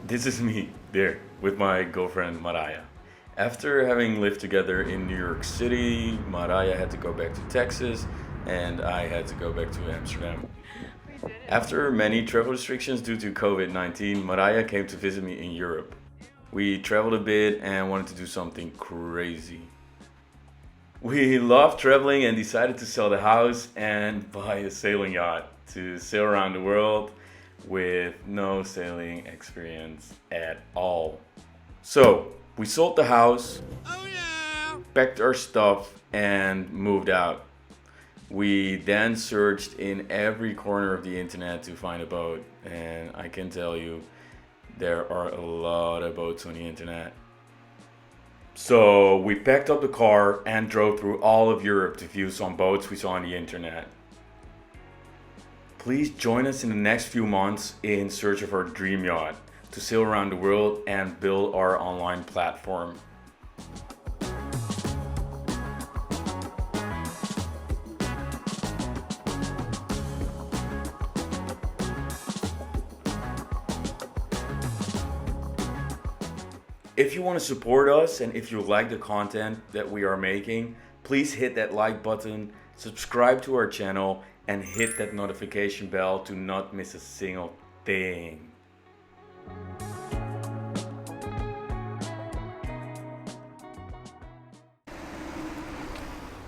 This is me, Dirk, with my girlfriend Maraya. After having lived together in New York City, Maraya had to go back to Texas and I had to go back to Amsterdam. After many travel restrictions due to COVID-19, Maraya came to visit me in Europe. We traveled a bit and wanted to do something crazy. We loved traveling and decided to sell the house and buy a sailing yacht to sail around the world with no sailing experience at all. So we sold the house, packed our stuff and moved out. We then searched in every corner of the internet to find a boat, and I can tell you there are a lot of boats on the internet. So we packed up the car and drove through all of Europe to view some boats we saw on the internet. Please join us in the next few months in search of our dream yacht to sail around the world and build our online platform. If you want to support us and if you like the content that we are making, please hit that like button, subscribe to our channel, and hit that notification bell to not miss a single thing.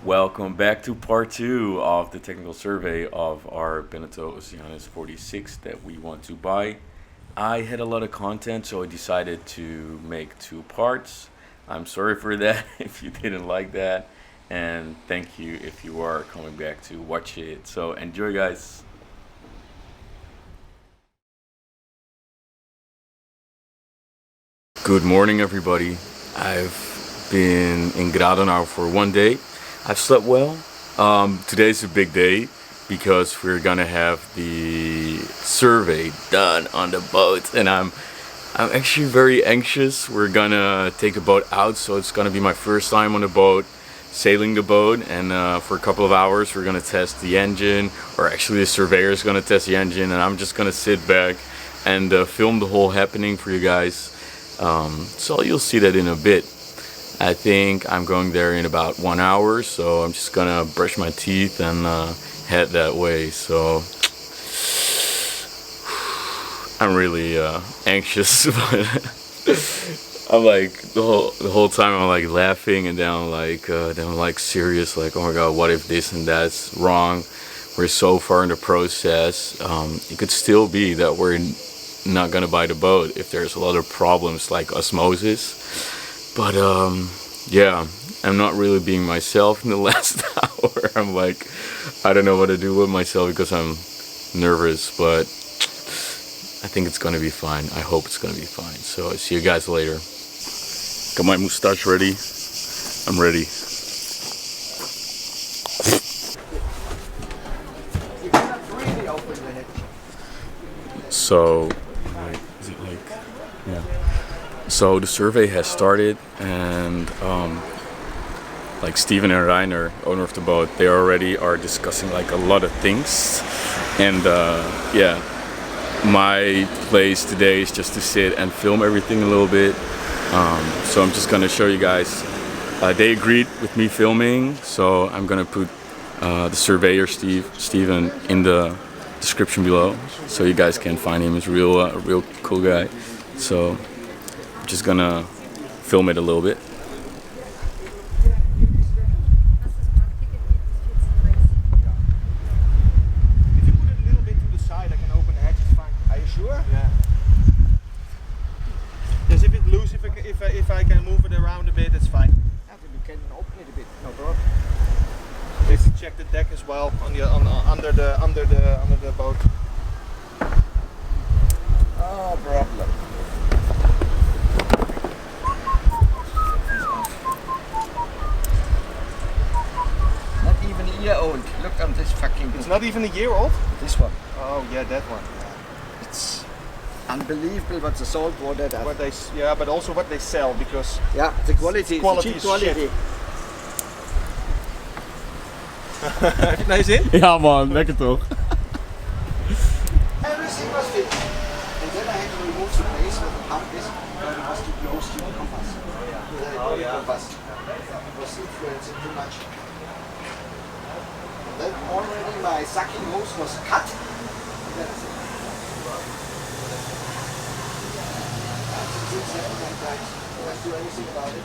Welcome back to part 2 of the technical survey of our Beneteau Oceanis 46 that we want to buy. I had a lot of content, so I decided to make 2 parts. I'm sorry for that if you didn't like that, and thank you if you are coming back to watch it. So enjoy, guys. Good morning, everybody. I've been in Grado now for 1 day. I've slept well. Today's a big day because we're gonna have the survey done on the boat, and I'm actually very anxious. We're gonna take the boat out, so it's gonna be my first time on the boat, sailing the boat, and for a couple of hours we're gonna test the engine, or actually the surveyor is gonna test the engine, and I'm just gonna sit back and film the whole happening for you guys. So you'll see that in a bit. I think I'm going there in about 1 hour, so I'm just gonna brush my teeth and head that way. So I'm really anxious, but I'm like the whole time I'm like laughing, and then I'm like serious, like, oh my god, what if this and that's wrong? We're so far in the process. It could still be that we're not gonna buy the boat if there's a lot of problems like osmosis. But yeah, I'm not really being myself in the last hour. I'm like, I don't know what to do with myself because I'm nervous, but I think it's gonna be fine. I hope it's gonna be fine. So I'll see you guys later. Got my mustache ready. I'm ready. So, is it like, yeah. So the survey has started, and like Steven and Reiner, owner of the boat, they already are discussing like a lot of things. And yeah, my place today is just to sit and film everything a little bit. So I'm just gonna show you guys. They agreed with me filming, so I'm gonna put the surveyor Steven in the description below, so you guys can find him. He's a real cool guy. So I'm just gonna film it a little bit. If I can move it around a bit, it's fine. Yeah, you can open it a bit, no problem. Let's check the deck as well on the under the boat. No problem. Not even a year old. Look on this fucking book. It's not even a year old? This one. Oh yeah, that one. Yeah. It's unbelievable what the salt water does. What they, yeah, but also what they sell, because yeah, the quality, quality cheap is quality. shit. Heb je het naar je zin? Ja man, lekker toch? Everything was fit. And then I had to remove the place with the the compass. It was influencing too much. Then already my sucking hose was cut. That's it. Can't do anything about it.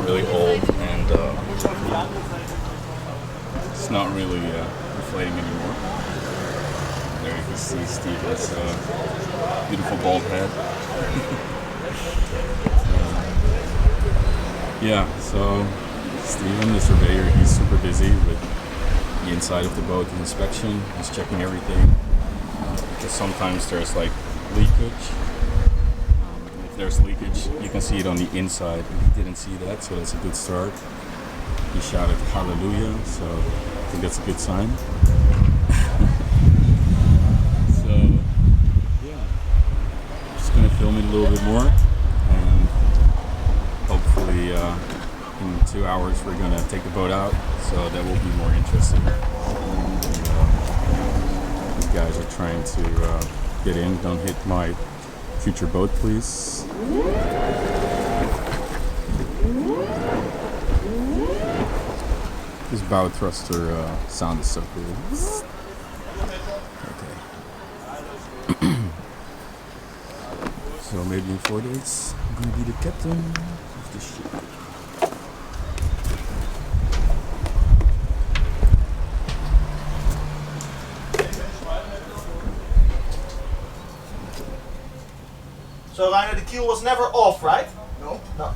Really old, and it's not really inflating anymore. There you can see Steven's beautiful bald head. Yeah, so Steven, the surveyor, he's super busy with the inside of the boat, the inspection. He's checking everything because sometimes there's like leakage. There's leakage, you can see it on the inside. He didn't see that, so that's a good start. He shouted hallelujah, so I think that's a good sign. So yeah, I'm just gonna film it a little bit more, and hopefully in 2 hours we're gonna take the boat out, so that will be more interesting. These guys are trying to get in. Don't hit my future boat, please. This bow thruster sound is so cool. Okay. So maybe in 4 days, I'm gonna be the captain of the ship. So Rainer, the keel was never off, right? No? No.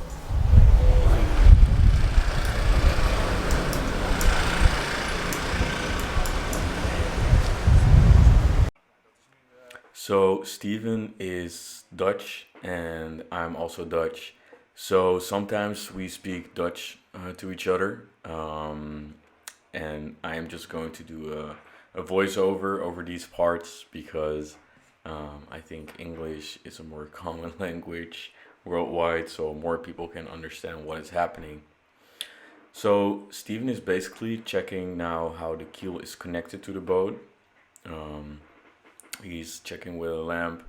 So Steven is Dutch and I'm also Dutch. So sometimes we speak Dutch to each other. And I am just going to do a voiceover over these parts because I think English is a more common language worldwide, so more people can understand what is happening. So Steven is basically checking now how the keel is connected to the boat. He's checking with a lamp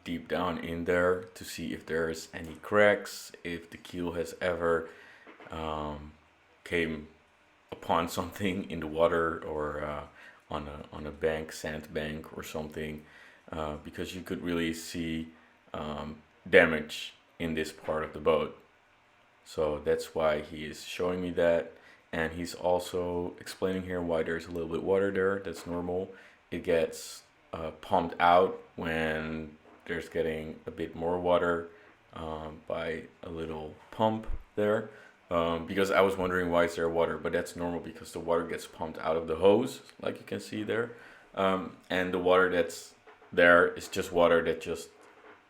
deep down in there to see if there's any cracks, if the keel has ever came upon something in the water or on a bank, sand bank or something, because you could really see damage in this part of the boat. So that's why he is showing me that, and he's also explaining here why there's a little bit water there. That's normal. It gets pumped out when there's getting a bit more water by a little pump there. Because I was wondering why is there water, but that's normal because the water gets pumped out of the hose, like you can see there. And the water that's there is just water that just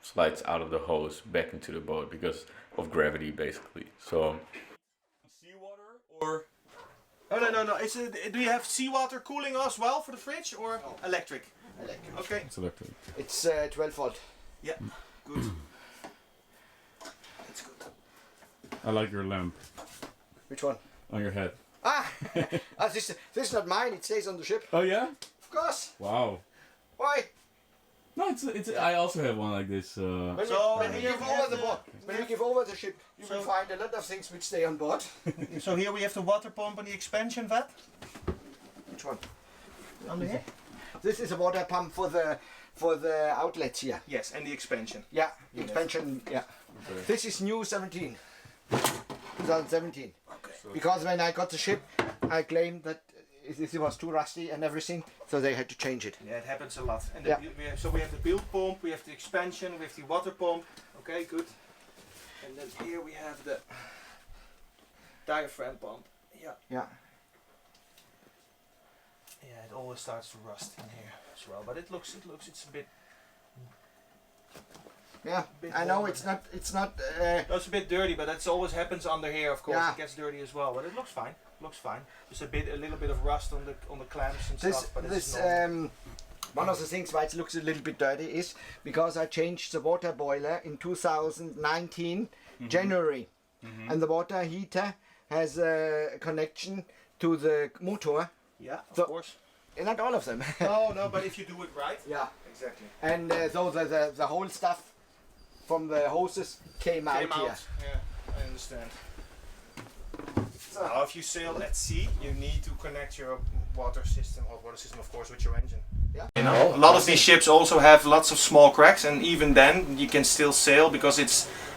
slides out of the hose back into the boat because of gravity, basically. So Seawater or? Oh no. Do you have seawater cooling as well for the fridge or electric? Electric. Okay. it's electric. It's 12 volt. Yeah. Good. That's good. I like your lamp Which one? on your head. Ah! This is not mine, it stays on the ship. Oh yeah? Of course. Wow. Why? No, it's. I also have one like this. When we give over the ship, you will find a lot of things which stay on board. So here we have the water pump and the expansion vat. Which one? Under here? This is a water pump for the outlets here. Yes, and the expansion. Yeah, the expansion. Yeah. Okay. This is new 2017. Okay. Because when I got the ship, I claimed that it was too rusty and everything, so they had to change it. Yeah, it happens a lot. And Yeah. so we have the build pump, we have the expansion, we have the water pump. Okay, good. And then here we have the diaphragm pump. Yeah. Yeah. Yeah, it always starts to rust in here as well, but it's a bit. Yeah, Bit I know warmer. it's not. It's a bit dirty, but that always happens under here. Of course, Yeah. it gets dirty as well, but it looks fine. Looks fine. Just a little bit of rust on the clamps and stuff, but it's normal. One of the things why it looks a little bit dirty is because I changed the water boiler in 2019 January, and the water heater has a connection to the motor. Yeah, of So- course. Not all of them. No, but if you do it right. Yeah, Exactly. and so the whole stuff from the hoses came out here. Yeah, I understand. Now, if you sail at sea, you need to connect your hot water system, of course, with your engine. Yeah. You know, a lot of these ships also have lots of small cracks, and even then you can still sail because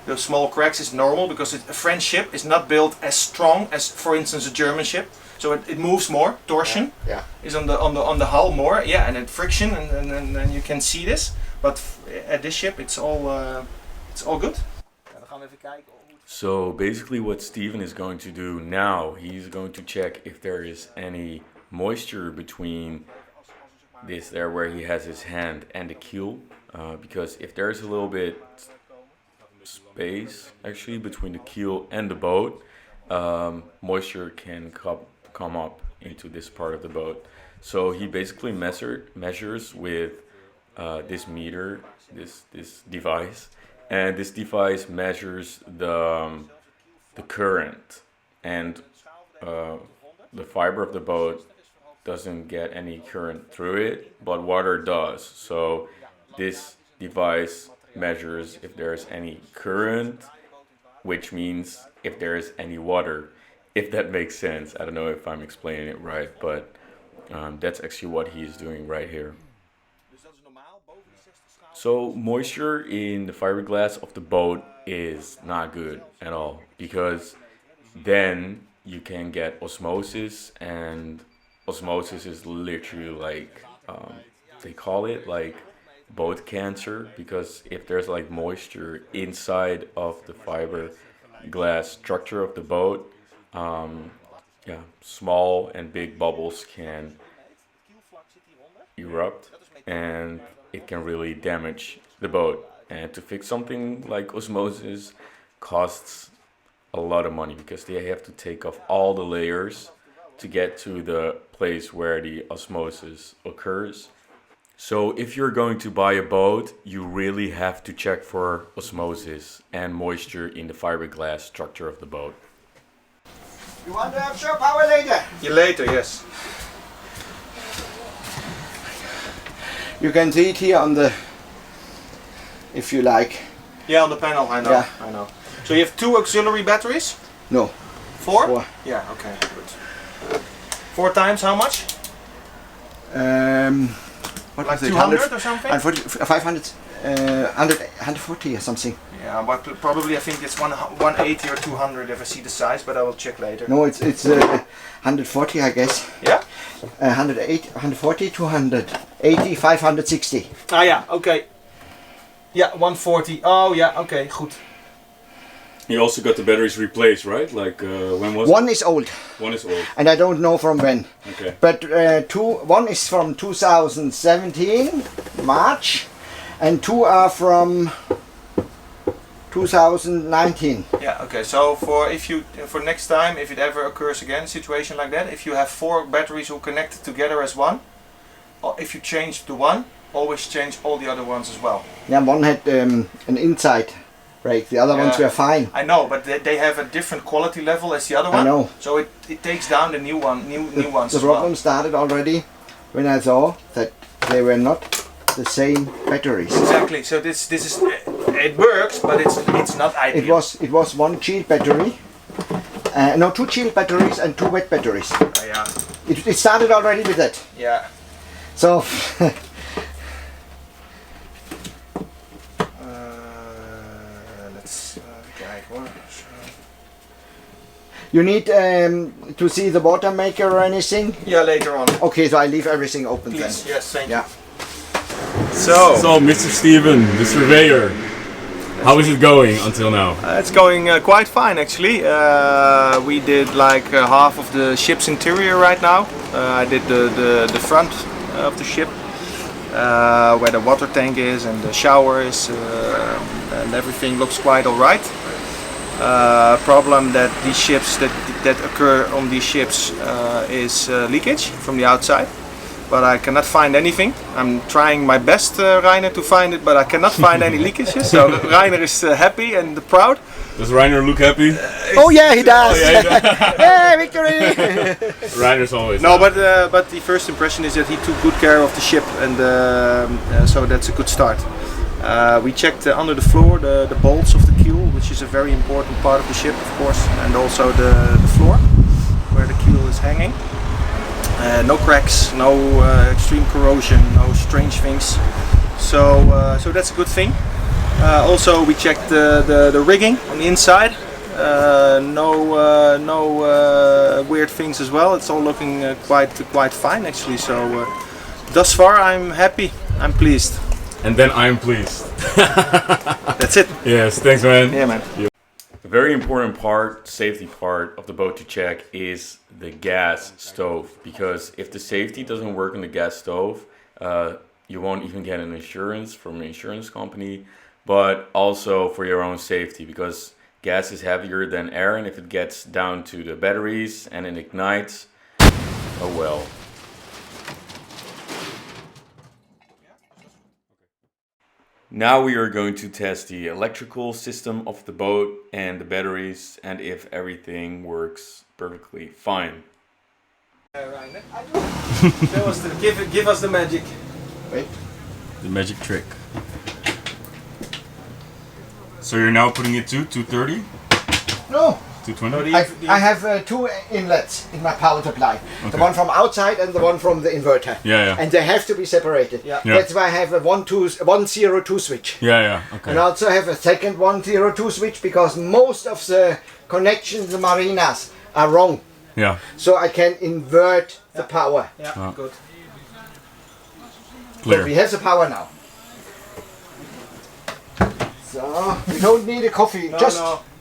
the small cracks is normal because a French ship is not built as strong as, for instance, a German ship. So it moves more. Torsion Yeah. is on the hull more. Yeah, and then friction, and then you can see this. But at this ship, it's all good. Ja, dan gaan we even kijken. So basically what Steven is going to do now, he's going to check if there is any moisture between this there where he has his hand and the keel. Because if there's a little bit space actually between the keel and the boat, moisture can come up into this part of the boat. So he basically measures with this meter, this device. And this device measures the current, and the fiber of the boat doesn't get any current through it, but water does. So this device measures if there's any current, which means if there is any water, if that makes sense. I don't know if I'm explaining it right, but that's actually what he's doing right here. So moisture in the fiberglass of the boat is not good at all, because then you can get osmosis, and osmosis is literally like they call it like boat cancer, because if there's like moisture inside of the fiberglass structure of the boat, small and big bubbles can erupt, and it can really damage the boat. And to fix something like osmosis costs a lot of money, because they have to take off all the layers to get to the place where the osmosis occurs. So if you're going to buy a boat, you really have to check for osmosis and moisture in the fiberglass structure of the boat. You want to have shore power later? Yeah, later, yes. You can see it here on the, if you like. Yeah, on the panel, I know. Yeah. I know. So you have 2 auxiliary batteries? No. 4? 4. Yeah, okay, good. 4 times how much? What Like was it? 200 or something? 500, 140 or something. Yeah, but probably I think it's 180 or 200 if I see the size, but I will check later. No, it's 140, I guess. Yeah? 108, 140, 280, 560. Ah yeah, okay. Yeah, 140. Oh yeah, okay, goed. You also got the batteries replaced, right? Like when was One is old, One is old. and I don't know from when. Okay. But one is from 2017 March, and 2 are from 2019. Yeah, okay. So for next time, if it ever occurs again, a situation like that, if you have 4 batteries who connected together as one, or if you change the one, always change all the other ones as well. Yeah, one had an inside brake, the other ones Yeah. were fine. I know, but they have a different quality level as the other one. I know. So it takes down the new ones The as well. problem started already when I saw that they were not the same batteries. Exactly. So this is it works, but it's not ideal. It was one chill battery, no, 2 chill batteries and 2 wet batteries. Yeah. It started already with that. Yeah. So Let's kijken hoor. You need to see the water maker or anything? Yeah, later on. Okay, so I leave everything open Please. then. Yes, thank Yeah. you. So, Mr. Steven, the surveyor, how is it going until now? it's going quite fine actually. We did like half of the ship's interior right now. I did the front of the ship, where the water tank is and the shower is, and everything looks quite alright. Problem that these ships that occur on these ships is leakage from the outside. But I cannot find anything. I'm trying my best, Reiner, to find it, but I cannot find any leakages. So Reiner is happy and proud. Does Reiner look happy? Oh yeah, he does! yeah, Yeah, victory! Reiner's always No, happy. but the first impression is that he took good care of the ship, and so that's a good start. We checked under the floor the bolts of the keel, which is a very important part of the ship, of course, and also the floor where the keel is hanging. No cracks, no extreme corrosion, no strange things. So that's a good thing. Also, we checked the rigging on the inside. No weird things as well. It's all looking quite fine actually. So thus far, I'm happy. I'm pleased. And then I'm pleased. That's it. Yes, thanks man. Yeah, man. A very important part, safety part of the boat to check is the gas stove, because if the safety doesn't work on the gas stove, you won't even get an insurance from an insurance company, but also for your own safety, because gas is heavier than air, and if it gets down to the batteries and it ignites, oh well. Now we are going to test the electrical system of the boat and the batteries, and if everything works perfectly fine. Give us the magic. Wait. The magic trick. So you're now putting it to 230? No, 220? I have two inlets in my power supply. The Okay. one from outside and the one from the inverter. Yeah. And they have to be separated. Yeah. Yeah. That's why I have a 102 switch. Yeah, okay. And I also have a second 102 switch because most of the connections in the marinas are wrong. Yeah. So I can invert the power. Yeah, good. So Clear. we have the power now. So we don't need a coffee.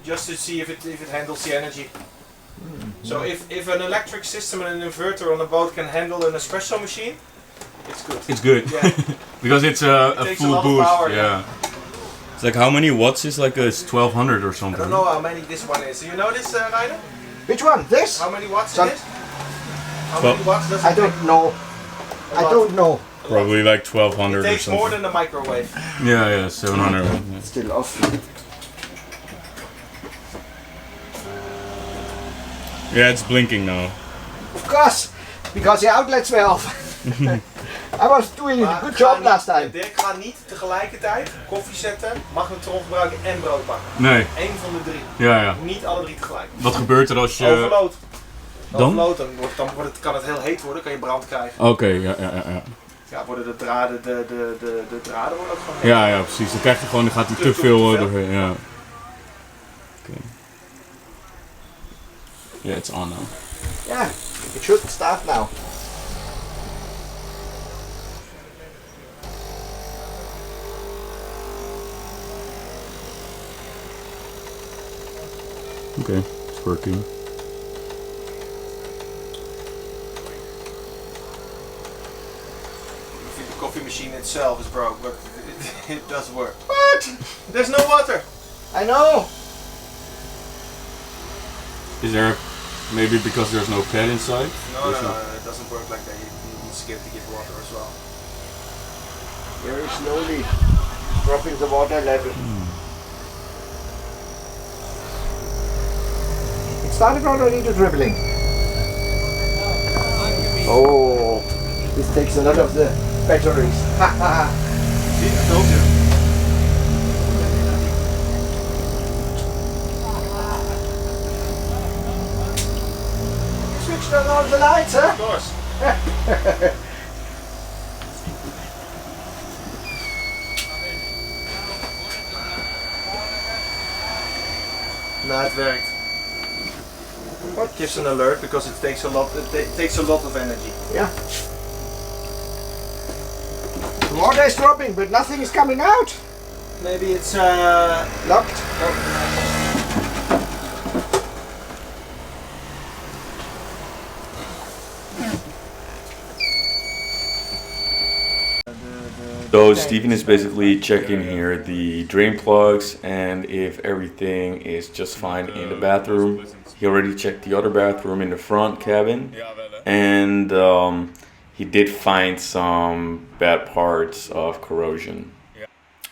Just to see if it handles the energy. So if an electric system and an inverter on a boat can handle an espresso machine, it's good. It's good. Yeah. Because it's a takes a full lot of boost. power, yeah. It's like how many watts is like a 1200 or I something? don't know how many this one is. Do you know this, Reiner? Which one? This? How many watts Some- it is? How Well, many watts does it I don't know. I don't know. Probably like 1200 It or takes something. more than a microwave. Yeah, 700. Yeah. Still off. Yeah, it's blinking now. Of course, because the outlets were off. I was doing a good job last time. Dirk gaat niet tegelijkertijd koffie zetten, magnetron gebruiken en brood bakken. Nee, Eén van de drie. ja. Niet alle drie tegelijk. Wat gebeurt er als je... Overload. Dan? Overload, dan kan het heel heet worden, kan je brand krijgen. Oké, ja. Ja, worden de draden, de draden worden ook gewoon Ja, precies. Dan krijg je gewoon, dan gaat hij te veel doorheen. Ja. Oké. Yeah, it's on now. Yeah, it should start now. Okay, it's working. The coffee machine itself is broke, but it does work. What? There's no water. I know. Is there maybe because there's no pad inside? No, There's it doesn't work like that. You need skip to get water as well. Very slowly dropping the water level. It started already to dribbling. Oh, this takes a lot of the batteries. See, I told you. Switched on all the lights, huh? Of course. Nou, het werkt. What? Gives an alert because it takes a lot. It takes a lot of energy. Yeah. The water is dropping, but nothing is coming out. Maybe it's Locked. So Steven is basically checking here the drain plugs and if everything is just fine in the bathroom. He already checked the other bathroom in the front cabin, and he did find some bad parts of corrosion.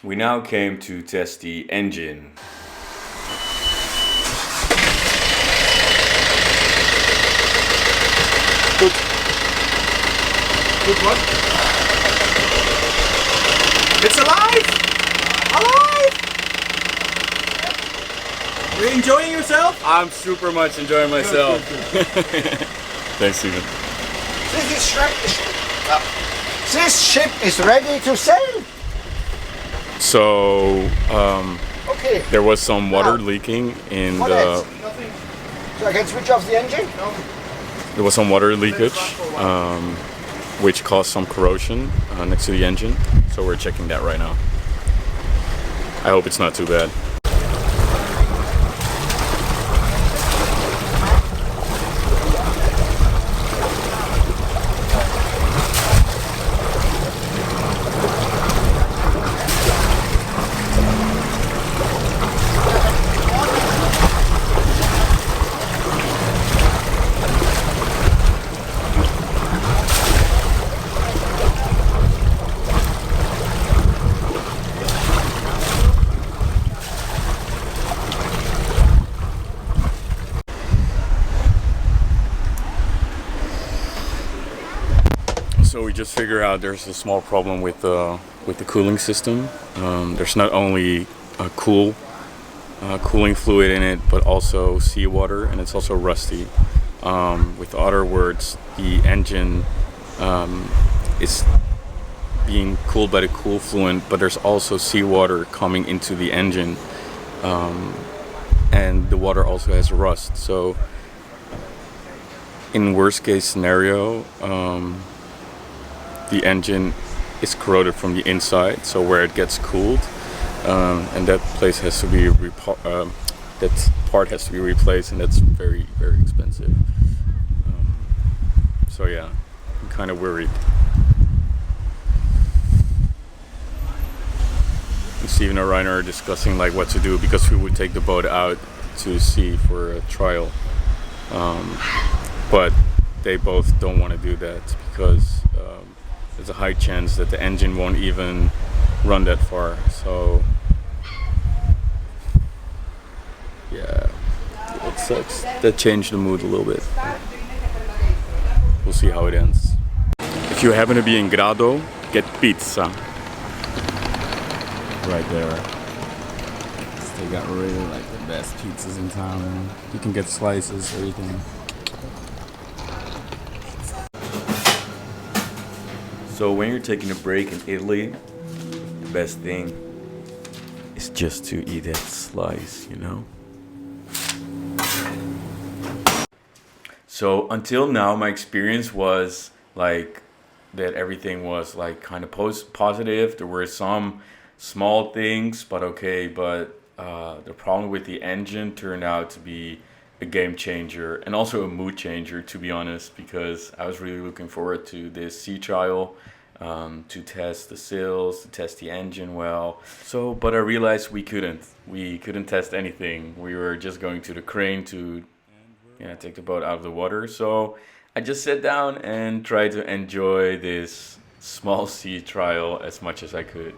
We now came to test the engine. good. Good one. It's alive! Alive! Are you enjoying yourself? I'm super much enjoying myself. Thanks, Steven. This ship is ready to sail. So, Okay. there was some water leaking in What the. else? Nothing. So I can switch off the engine? No. There was some water leakage, which caused some corrosion next to the engine. So we're checking that right now. I hope it's not too bad. So we just figured out there's a small problem with the cooling system. There's not only a cooling fluid in it, but also seawater, and it's also rusty. With other words, the engine is being cooled by the cool fluid, but there's also seawater coming into the engine, and the water also has rust. So in worst case scenario, the engine is corroded from the inside, so where it gets cooled, and that place has to be that part has to be replaced, and that's very, very expensive. So yeah, I'm kind of worried. And Steven and Reiner are discussing like what to do, because we would take the boat out to sea for a trial, but they both don't want to do that because there's a high chance that the engine won't even run that far. So yeah, it sucks. That changed the mood a little bit. We'll see how it ends. If you happen to be in Grado, get pizza. Right there. They got really like the best pizzas in town. You can get slices, everything. So when you're taking a break in Italy, the best thing is just to eat that slice, you know? So until now, my experience was like that everything was like kind of positive. There were some small things, but okay. But the problem with the engine turned out to be a game changer and also a mood changer, to be honest, because I was really looking forward to this sea trial, to test the sails, to test the engine well. So, but I realized we couldn't test anything. We were just going to the crane to take the boat out of the water. So I just sat down and tried to enjoy this small sea trial as much as I could.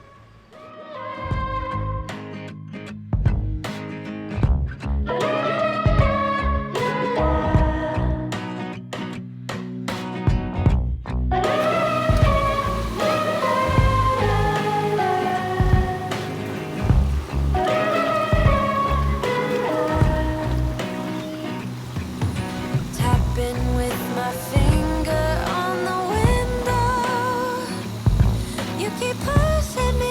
Tapping with my finger on the window. You keep pushing me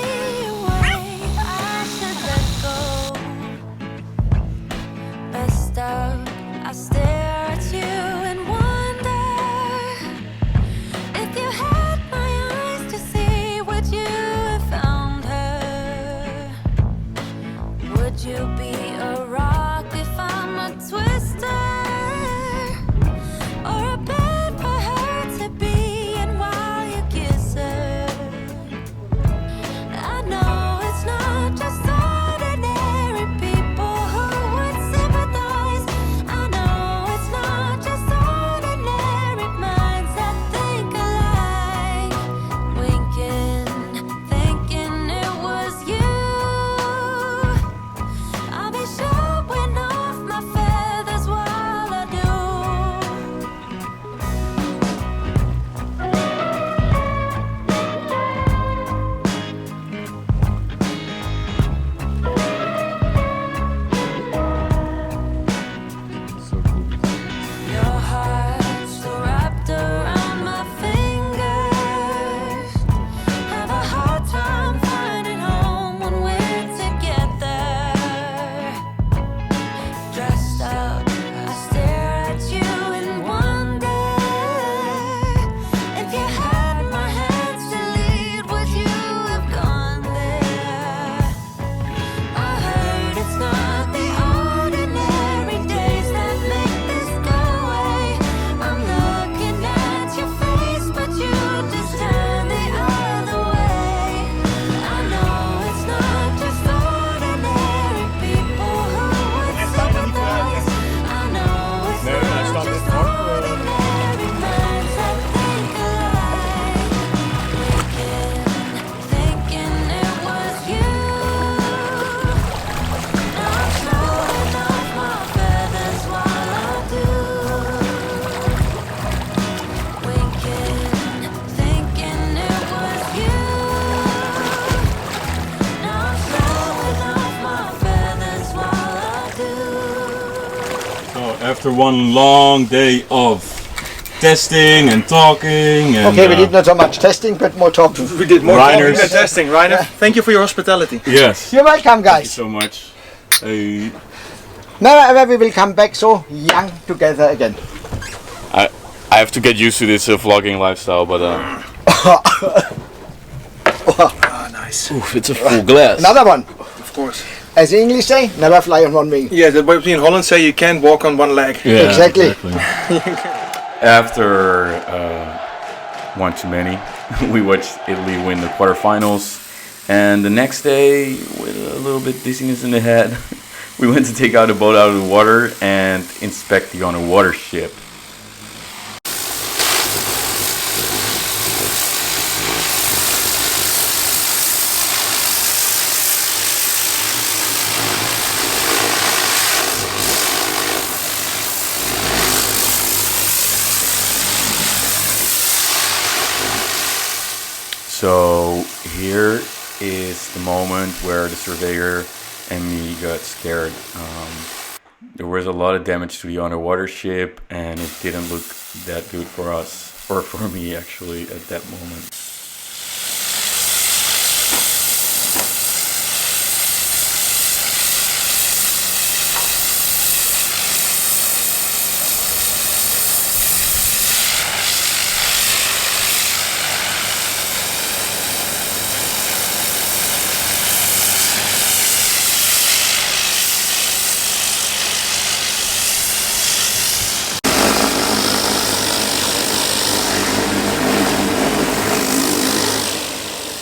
after one long day of testing and talking and Okay, we did not so much testing, but more talking. We did more Reiners. talking than testing. Reiner, thank you for your hospitality. yes. You're welcome, Thank you guys. so much. Never ever we will come back so young together again. I have to get used to this vlogging lifestyle, but Ah, nice. oof, it's a full glass. Another one. Of course. As the English say, never fly on one wing. Yeah, the way in Holland say you can't walk on one leg. Yeah, Exactly. After one too many, we watched Italy win the quarterfinals, and the next day, with a little bit dizziness in the head, we went to take out the boat out of the water and inspect the underwater ship. So here is the moment where the surveyor and me got scared. There was a lot of damage to the underwater ship, and it didn't look that good for us, or for me actually, at that moment.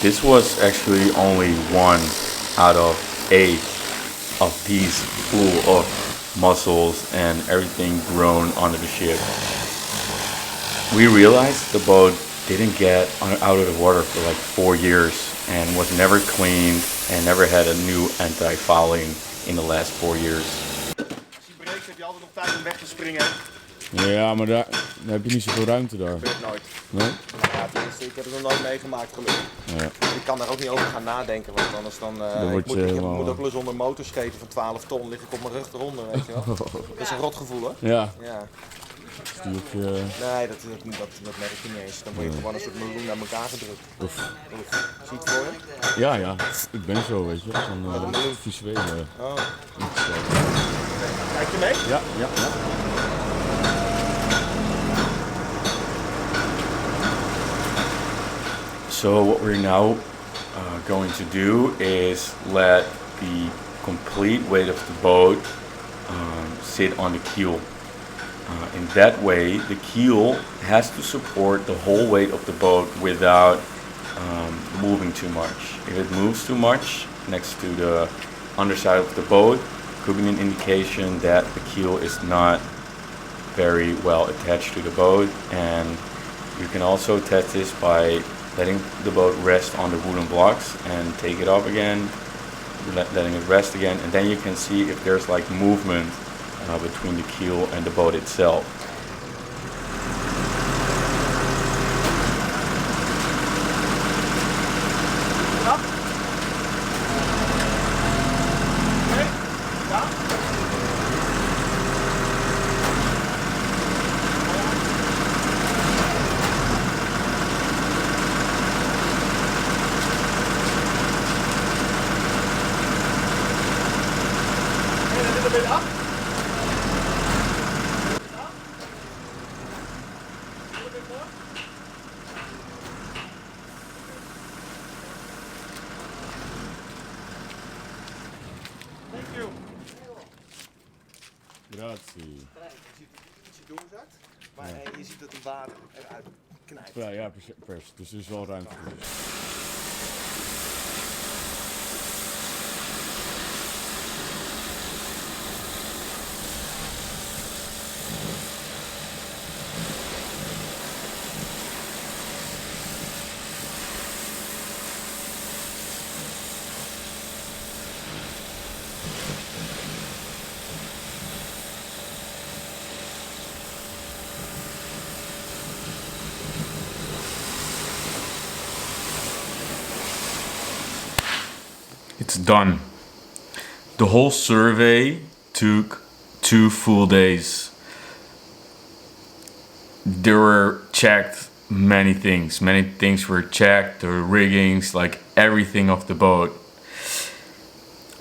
This was actually only 1 out of 8 of these full of mussels and everything grown onto the ship. We realized the boat didn't get out of the water for like 4 years and was never cleaned and never had a new anti-fouling in the last 4 years. Als je breekt heb je altijd nog tijd om weg te springen. Ja, maar daar heb je niet zoveel ruimte daar. gebeurt nooit. Nee? Ja, tenminste, ik heb het nog nooit meegemaakt gelukkig. Ja. Ik kan daar ook niet over gaan nadenken, want anders dan... word je ik helemaal- moet ook wel eens onder een motorschepen van 12 ton, lig ik op mijn rug eronder, weet je wel. Dat is een rotgevoel, hè? Ja, Ja. die op je... Nee, dat merk je niet eens. Dan word je gewoon een soort meloen aan elkaar gedrukt. Of, Oef. Zie je het voor je? ja, ja, ik ben zo, weet je. Zo'n visuele... Oh. Kijk je mee? Ja, ja, ja. So what we're now going to do is let the complete weight of the boat sit on the keel. In that way, the keel has to support the whole weight of the boat without moving too much. If it moves too much next to the underside of the boat, could be an indication that the keel is not very well attached to the boat. And you can also test this by letting the boat rest on the wooden blocks and take it up again, letting it rest again, and then you can see if there's like movement between the keel and the boat itself. Grazie. Als je doorzakt, maar je ziet dat het water eruit knijpt. Ja, ja, pers. Dus er is wel ruimte voor. It's done. The whole survey took 2 full days. there were checked many things. Many things were checked, the riggings, like everything of the boat.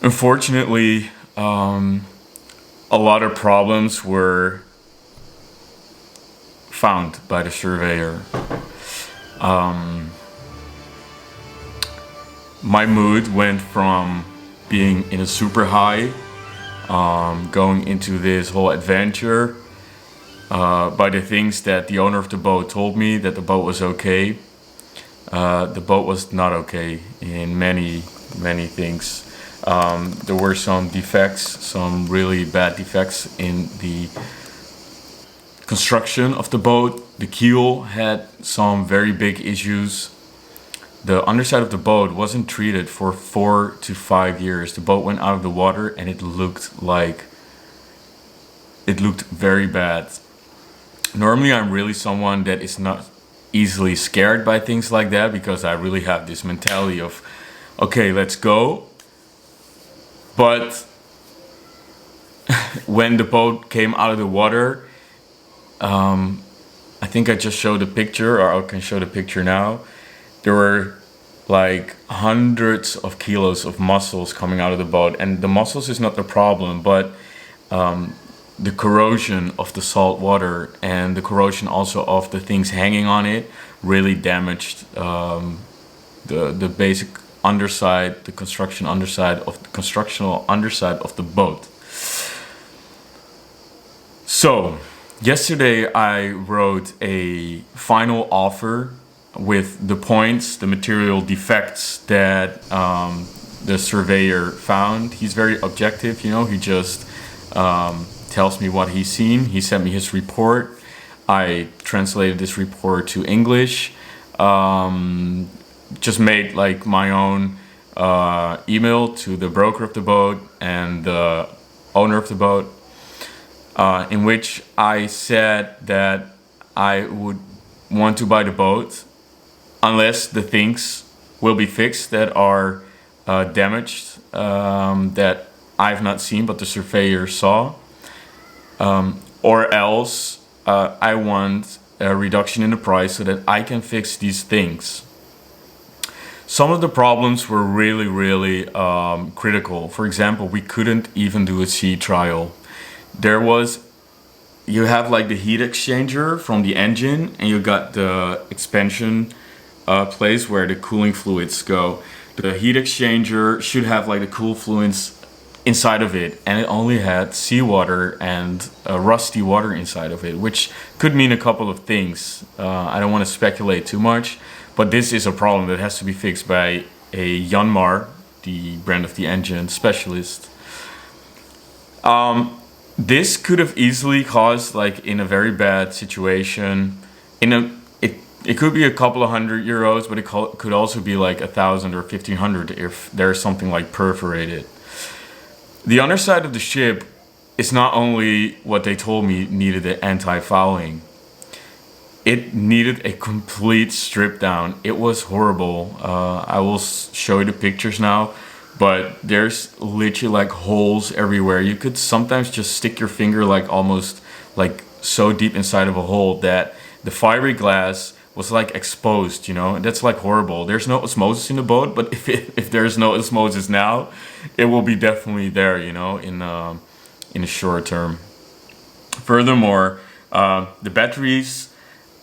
Unfortunately, a lot of problems were found by the surveyor. My mood went from being in a super high, going into this whole adventure, by the things that the owner of the boat told me, that the boat was okay. The boat was not okay in many things. There were some defects, some really bad defects in the construction of the boat. The keel had some very big issues. The underside of the boat wasn't treated for 4 to 5 years. The boat went out of the water and it looked very bad. Normally I'm really someone that is not easily scared by things like that, because I really have this mentality of, okay, let's go. But when the boat came out of the water, I think I just showed a picture, or I can show the picture now. There were like hundreds of kilos of mussels coming out of the boat, and the mussels is not the problem, but the corrosion of the salt water and the corrosion also of the things hanging on it really damaged the basic underside, the constructional underside of the boat. So yesterday I wrote a final offer with the points, the material defects that the surveyor found. He's very objective, you know, he just tells me what he's seen. He sent me his report. I translated this report to English. Just made like my own email to the broker of the boat and the owner of the boat, in which I said that I would want to buy the boat unless the things will be fixed that are damaged, that I've not seen but the surveyor saw, or else I want a reduction in the price so that I can fix these things. Some of the problems were really critical. For example, we couldn't even do a sea trial. You have like the heat exchanger from the engine, and you got the expansion place where the cooling fluids go. The heat exchanger should have like the cool fluids inside of it, and it only had seawater and rusty water inside of it, which could mean a couple of things. I don't want to speculate too much, but this is a problem that has to be fixed by a Yanmar, the brand of the engine specialist. This could have easily caused, like in a very bad situation, it could be a couple of €100, but it could also be like 1,000 or 1,500 if there's something like perforated. The underside of the ship is not only what they told me needed an anti-fouling. It needed a complete strip down. It was horrible. I will show you the pictures now, but there's literally like holes everywhere. You could sometimes just stick your finger like almost like so deep inside of a hole that the fiberglass was like exposed, you know, and that's like horrible. There's no osmosis in the boat, but if there's no osmosis now, it will be definitely there, you know, in a short term. Furthermore, the batteries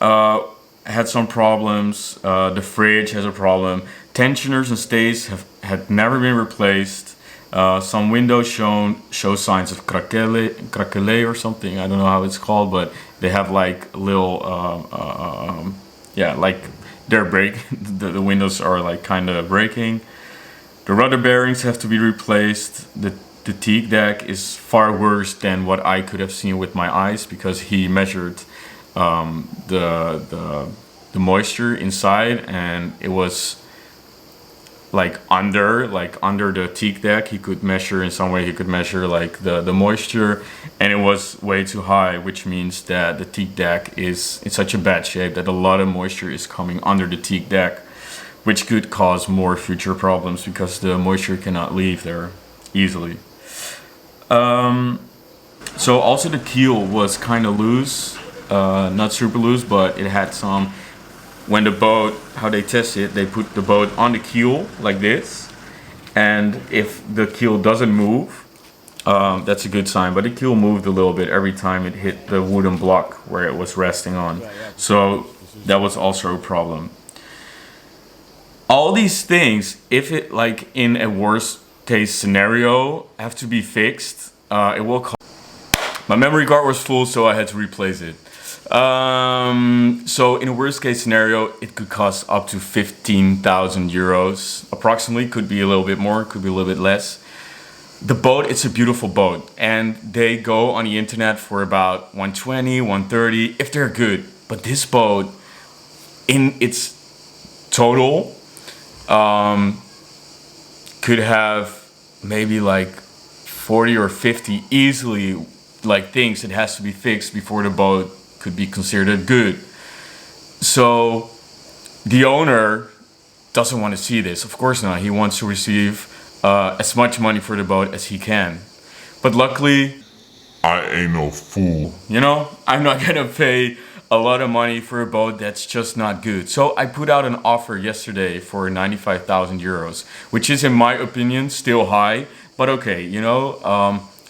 had some problems. The fridge has a problem. Tensioners and stays had never been replaced. Some windows show signs of craquelé or something. I don't know how it's called, but they have like little like they're the windows are like kind of breaking. The rudder bearings have to be replaced. The teak deck is far worse than what I could have seen with my eyes, because he measured the moisture inside, and it was like under the teak deck. He could measure in some way. He could measure like the moisture, and it was way too high, which means that the teak deck is in such a bad shape that a lot of moisture is coming under the teak deck, which could cause more future problems because the moisture cannot leave there easily. So also the keel was kind of loose. not super loose, but it had some. When the boat, how they test it, they put the boat on the keel like this, and if the keel doesn't move, that's a good sign. But the keel moved a little bit every time it hit the wooden block where it was resting on, so that was also a problem. All these things, if it like in a worst case scenario, have to be fixed, it will cost. My memory card was full, so I had to replace it. So in a worst case scenario, it could cost up to 15,000 euros approximately. Could be a little bit more, could be a little bit less. The boat, it's a beautiful boat, and they go on the internet for about 120, 130 if they're good. But this boat, in its total, could have maybe like 40 or 50 easily, like things that has to be fixed before the boat could be considered good. So the owner doesn't want to see this. Of course not. He wants to receive as much money for the boat as he can. But luckily, I ain't no fool. you know, I'm not gonna pay a lot of money for a boat that's just not good. So I put out an offer yesterday for 95,000 euros, which is, in my opinion, still high. But okay, you know,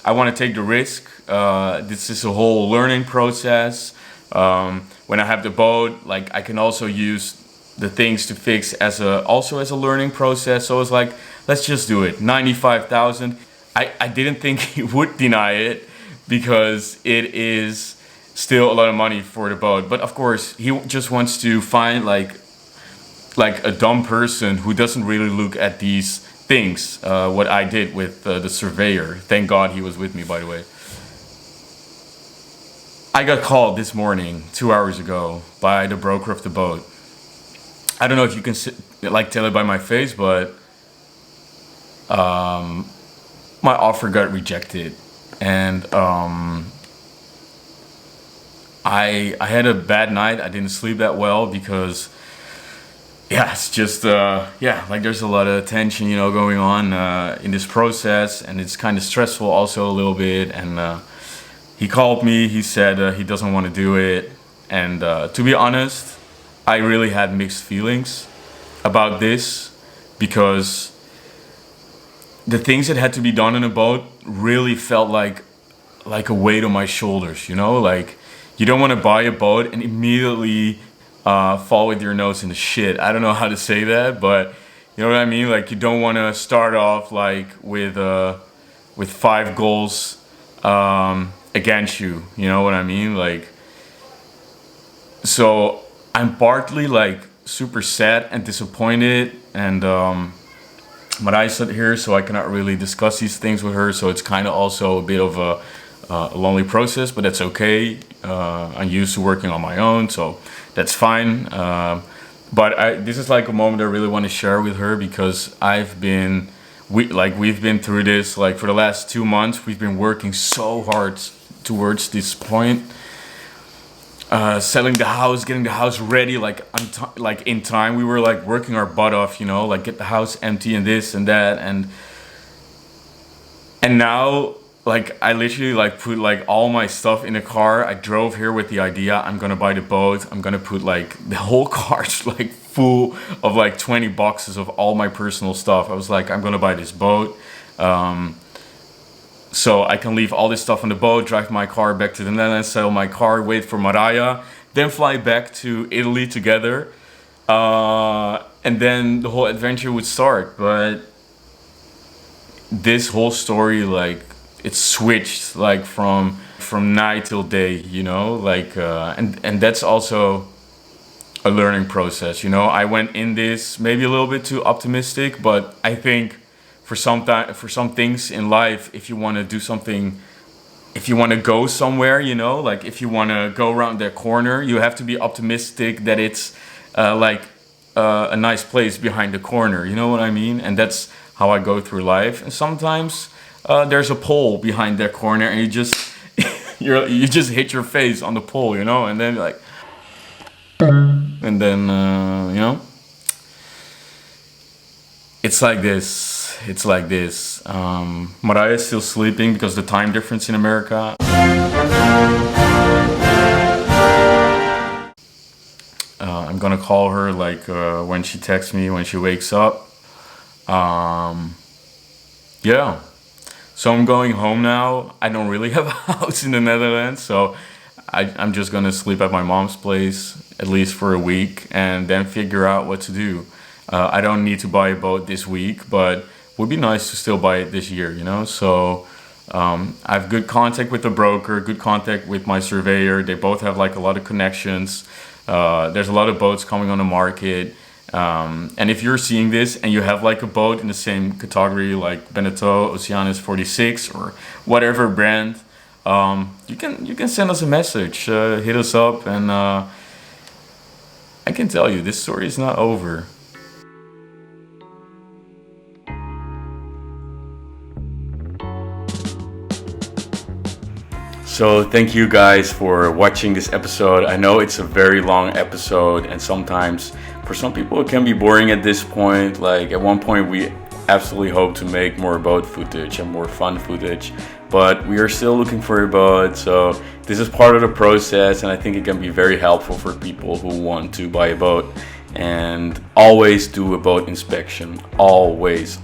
I want to take the risk. This is a whole learning process. When I have the boat, like I can also use the things to fix as a learning process. So it's like, let's just do it. 95,000. I didn't think he would deny it because it is still a lot of money for the boat. But of course, he just wants to find like a dumb person who doesn't really look at these things. What I did with the Surveyor. Thank God he was with me, by the way. I got called this morning, 2 hours ago, by the broker of the boat. I don't know if you can tell it by my face, but my offer got rejected, and I had a bad night. I didn't sleep that well because it's just like there's a lot of tension, you know, going on in this process, and it's kind of stressful also a little bit. And he called me. He said he doesn't want to do it, and to be honest, I really had mixed feelings about this because the things that had to be done in a boat really felt like a weight on my shoulders, you know? Like, you don't want to buy a boat and immediately fall with your nose in the shit. I don't know how to say that, but you know what I mean? Like, you don't want to start off like with 5 goals against you, you know what I mean? Like, so I'm partly like super sad and disappointed, and Maraya sat here, so I cannot really discuss these things with her, so it's kind of also a bit of a lonely process, but that's okay. I'm used to working on my own, so that's fine. But this is like a moment I really want to share with her because we've been through this, like for the last 2 months, we've been working so hard towards this point. Selling the house, getting the house ready, like in time. We were like working our butt off, you know, like get the house empty and this and that, and now like I literally like put like all my stuff in the car. I drove here with the idea I'm gonna buy the boat. I'm gonna put like the whole car like full of like 20 boxes of all my personal stuff. I was like, I'm gonna buy this boat. So I can leave all this stuff on the boat, drive my car back to the Netherlands, sell my car, wait for Maraya, then fly back to Italy together. And then the whole adventure would start. But this whole story, like, it switched like from night till day, you know, like, and that's also a learning process, you know. I went in this maybe a little bit too optimistic, but I think for some things in life, if you want to do something, if you want to go somewhere, you know, like if you want to go around that corner, you have to be optimistic that it's a nice place behind the corner, you know what I mean? And that's how I go through life. And sometimes there's a pole behind that corner, and you just you just hit your face on the pole, you know, and then like, and then you know, it's like this. It's like this. Maraya is still sleeping because the time difference in America. I'm gonna call her like when she texts me when she wakes up. Yeah. So I'm going home now. I don't really have a house in the Netherlands, so I'm just gonna sleep at my mom's place at least for a week and then figure out what to do. I don't need to buy a boat this week, but it would be nice to still buy it this year, you know? So I have good contact with the broker, good contact with my surveyor. They both have like a lot of connections. There's a lot of boats coming on the market. And if you're seeing this and you have like a boat in the same category like Beneteau Oceanis 46 or whatever brand, you can send us a message, hit us up, and I can tell you this story is not over. So thank you guys for watching this episode. I know it's a very long episode, and sometimes for some people it can be boring at this point. Like at one point we absolutely hope to make more boat footage and more fun footage, but we are still looking for a boat. So this is part of the process, and I think it can be very helpful for people who want to buy a boat. And always do a boat inspection. Always.